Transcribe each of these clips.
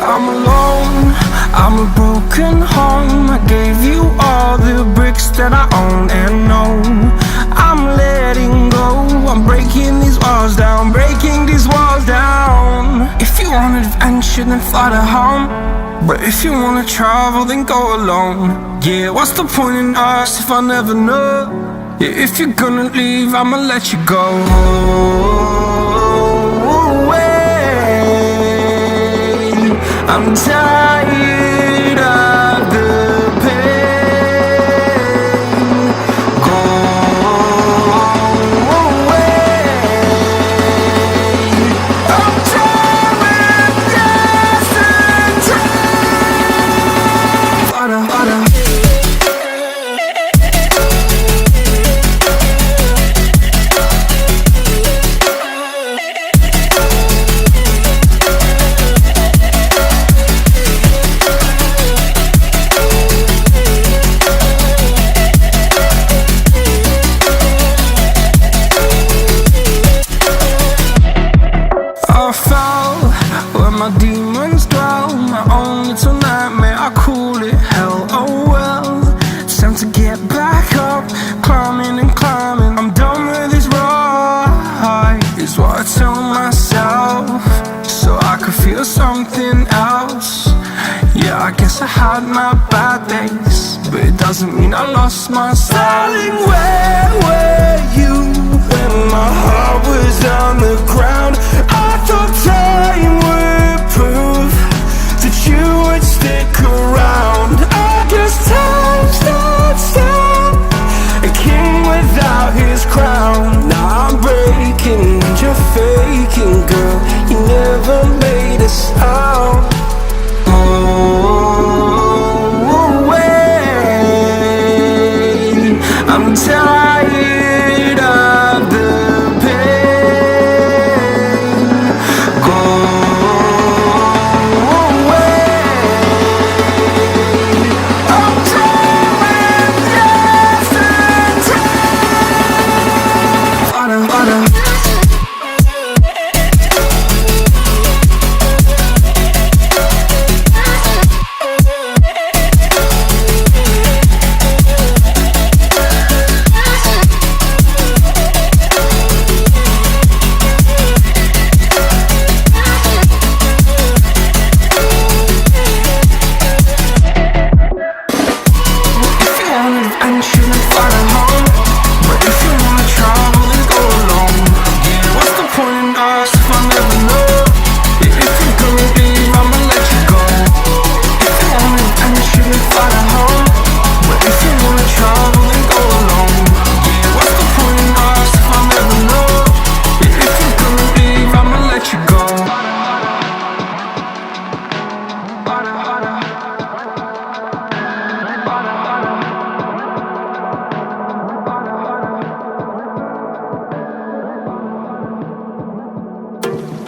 I'm alone, I'm a broken home. I gave you all the bricks that I own and know. I'm letting go, I'm breaking these walls down, breaking these walls down. If you want adventure, then fly to home. But if you wanna travel, then go alone. Yeah, what's the point in us if I never know? Yeah, if you're gonna leave, I'ma let you go. I'm tired of the pain. Go away. I'm tired with yesterday. Harder, harder. My demons dwell, my own little nightmare, I call it hell, oh well. It's time to get back up, climbing and climbing. I'm done with this ride, is what I tell myself, so I could feel something else. Yeah, I guess I had my bad days, but it doesn't mean I lost my style. Darling, where were you when my heart was on the ground? I thought time would prove that you would stick around. I guess time stood still, a king without his crown. Now I'm breaking and you're faking, girl. You never made a sound. Oh, wait, I'm tired of the pain. Go away. I'm tired with yesterday. Harder, harder.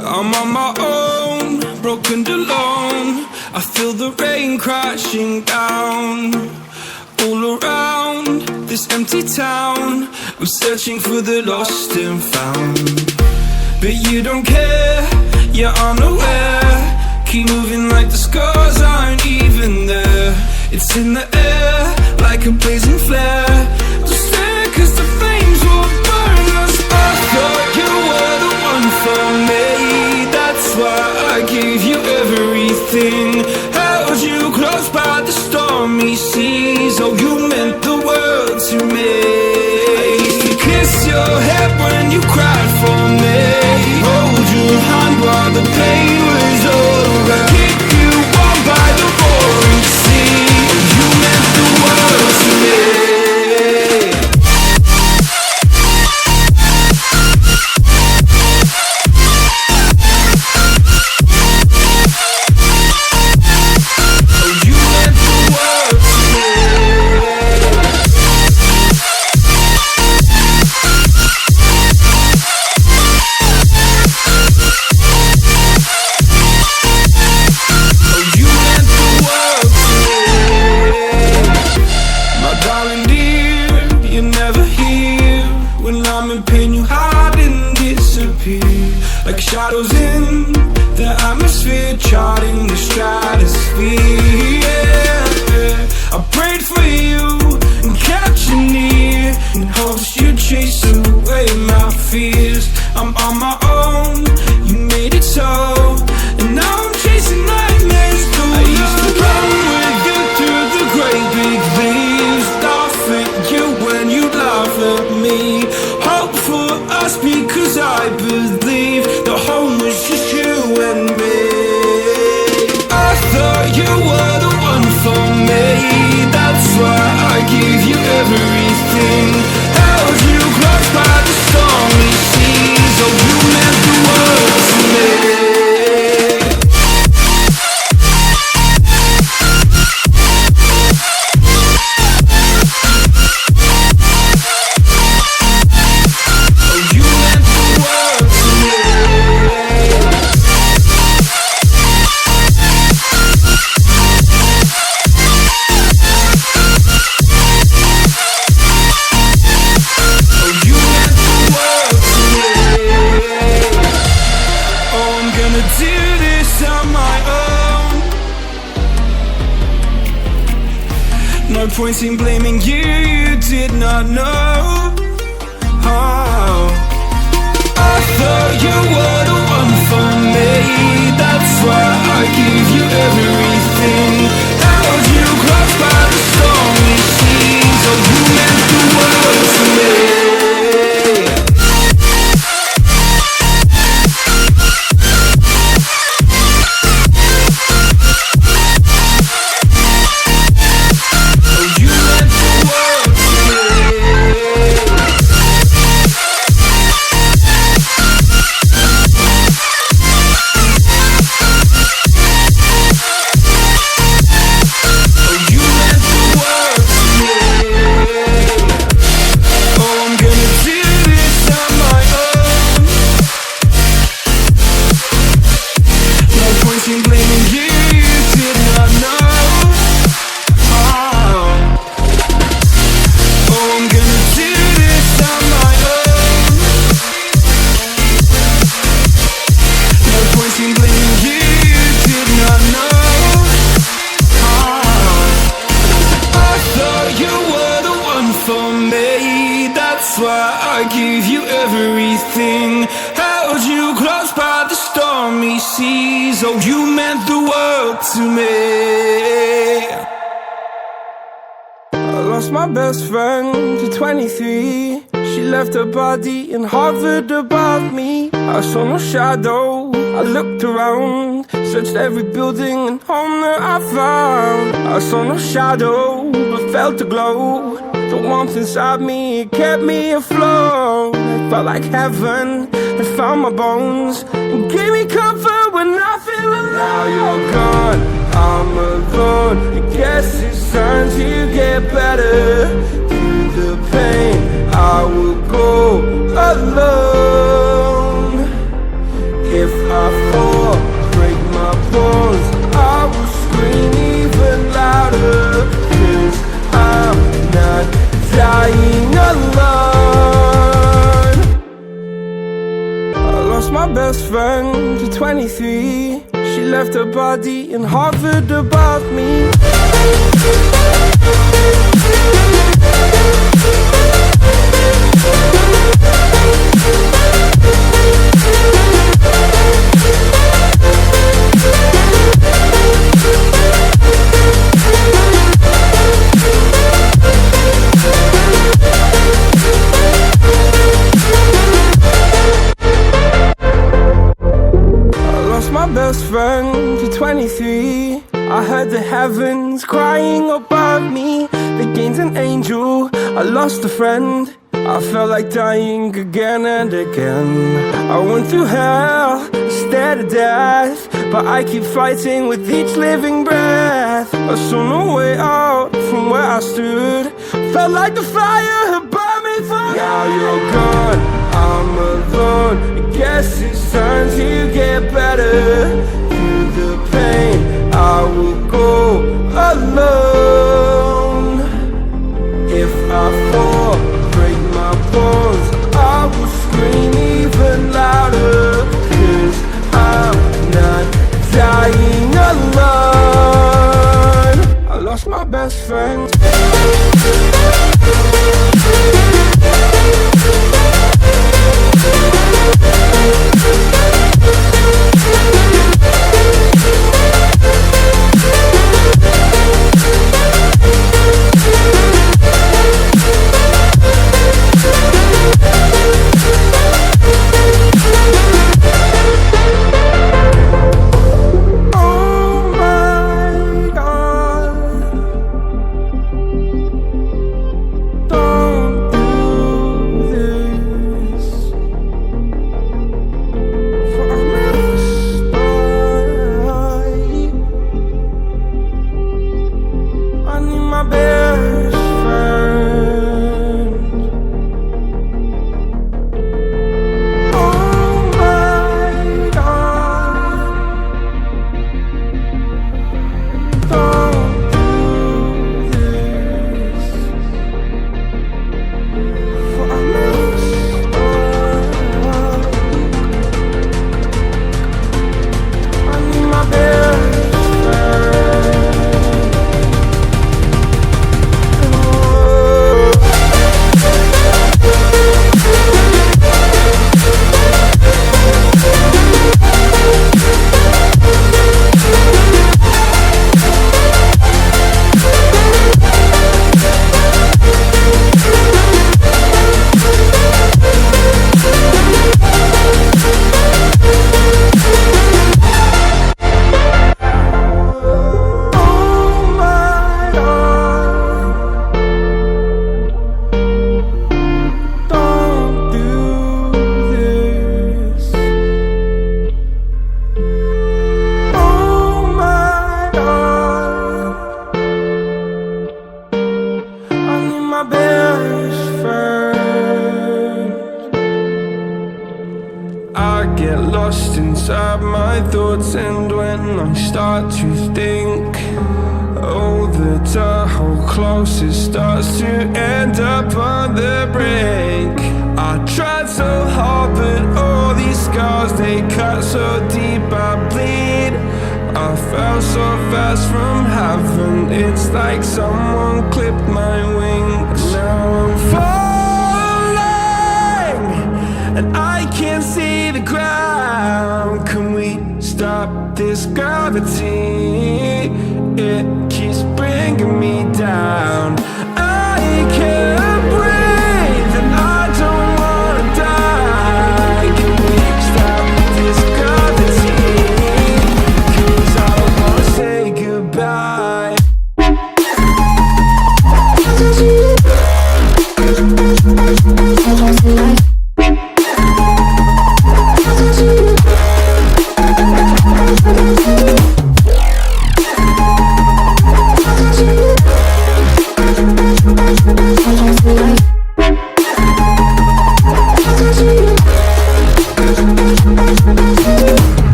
I'm on my own, broken and alone. I feel the rain crashing down all around this empty town. I'm searching for the lost and found, but you don't care, you're unaware keep moving like the scars aren't even there. It's in the air, like a blazing flare. Just stare, cause the flames will burn us. I thought you were the one for me. That's why I gave you everything. Held you close by the stormy seas. Oh, you meant the world to me. I used to kiss your head when you cried for me. Hold your hand while the pain was over. Keep you warm by the roaring sea. You meant the world to me. Like shadows in the atmosphere, charting the stratosphere. Yeah. I prayed for you and kept you near, in hopes you'd chase away my fears. I'm on my own, you made it so, and now I'm chasing nightmares too. I used to run with you through the great big leaves, laugh at you when you laugh at me. Hope for us because I believe the home was just you and me. I thought you were the one for me. That's why I gave you everything. Held you close by the stormy seas. Oh, you meant the world to me. No point in blaming you, you did not know. Oh, I thought you were the one for me. That's why I gave you everything. Held you close by the stormy seas. Oh, you meant the world to me. Oh, you meant the world to me. I lost my best friend to 23. She left her body and hovered above me. I saw no shadow, I looked around, searched every building and home that I found. I saw no shadow, but felt a glow. The warmth inside me, it kept me afloat. It felt like heaven had found my bones and gave me comfort when I feel alone. Now you're gone, I'm alone. I guess it's time to get better. Through the pain, I will go alone. If I fall, break my bones, I will scream even louder. 'Cause I'm not dying alone. I lost my best friend to 23. She She left her body and hovered above me. Best friend for 23. I heard the heavens crying above me. They gained an angel, I lost a friend. I felt like dying again and again. I went through hell, stared at death, but I keep fighting with each living breath. I saw no way out from where I stood. Felt like the fire had burned me through. Now you're gone, I'm alone. I guess it's time to get better. Through the pain, I will go alone. If I fall, break my bones, I will scream even louder. 'Cause I'm not dying alone. I lost my best friend. Inside my thoughts, and when I start to think, oh, the Tahoe closest starts to end up on the brink. I tried so hard, but all these scars, they cut so deep, I bleed. I fell so fast from heaven, it's like someone clipped my wings. Now I'm falling, and I can't see the ground. Can we stop this gravity? It keeps bringing me down. I can't breathe and I don't wanna die. Can we stop this gravity? 'Cause I don't wanna say goodbye.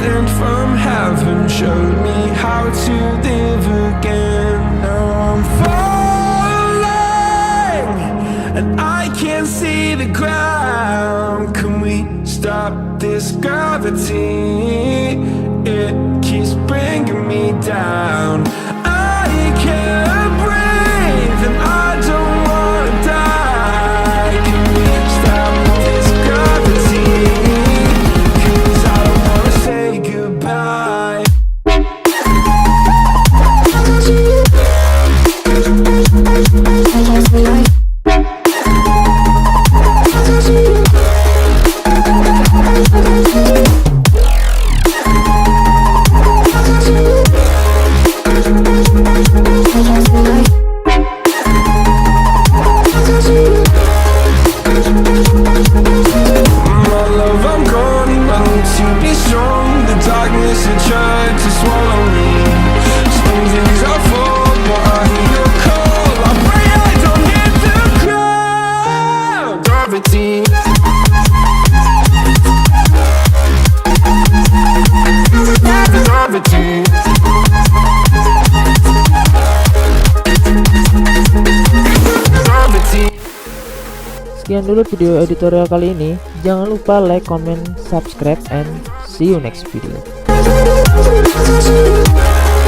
sent from heaven showed me how to live again. Now I'm falling and I can't see the ground. Can we stop this gravity? It keeps bringing me down. I can't breathe and I don't wanna die. Can we stop this gravity? 'Cause I don't wanna say goodbye. Sekian dulu video editorial kali ini. Jangan lupa like, comment, subscribe, and see you next video.